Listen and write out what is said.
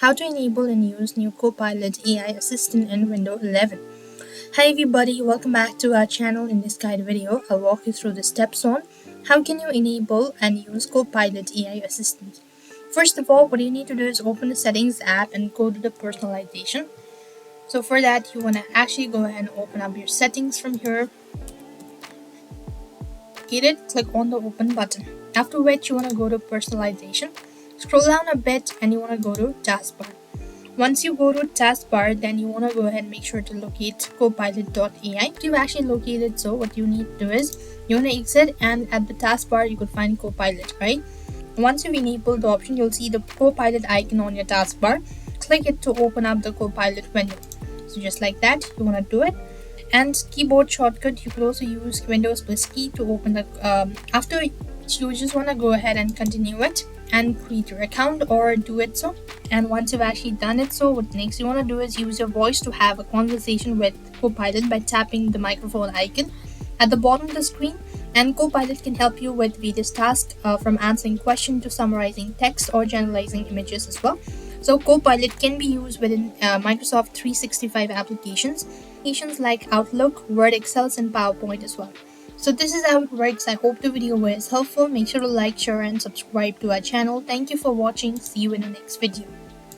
how to enable and use new Copilot AI assistant in Windows 11. Hi everybody, welcome back to our channel. In this guide video, I'll walk you through the steps on how can you enable and use Copilot AI assistant. First of all, what you need to do is open the settings app and go to the personalization. So for that, you want to actually go ahead and open up your settings from here. Get it, click on the open button. After which you want to go to personalization. Scroll down a bit and you want to go to taskbar. Once you go to taskbar, then you want to go ahead and make sure to locate Copilot.ai. If you've actually located, so what you need to do is you want to exit, and at the taskbar you could find Copilot, right? Once you've enabled the option, you'll see the Copilot icon on your taskbar. Click it to open up the Copilot window. So just like that, you want to do it. And keyboard shortcut, you could also use Windows plus key to open the after you just want to go ahead and continue it and create your account or do it so. And once you've actually done it so, what next you want to do is use your voice to have a conversation with Copilot by tapping the microphone icon at the bottom of the screen. And Copilot can help you with various tasks from answering questions to summarizing text or generalizing images as well. So Copilot can be used within Microsoft 365 applications like Outlook, Word, Excel, and PowerPoint as well. So this is how it works. I hope the video was helpful. Make sure to like, share, and subscribe to our channel. Thank you for watching. See you in the next video.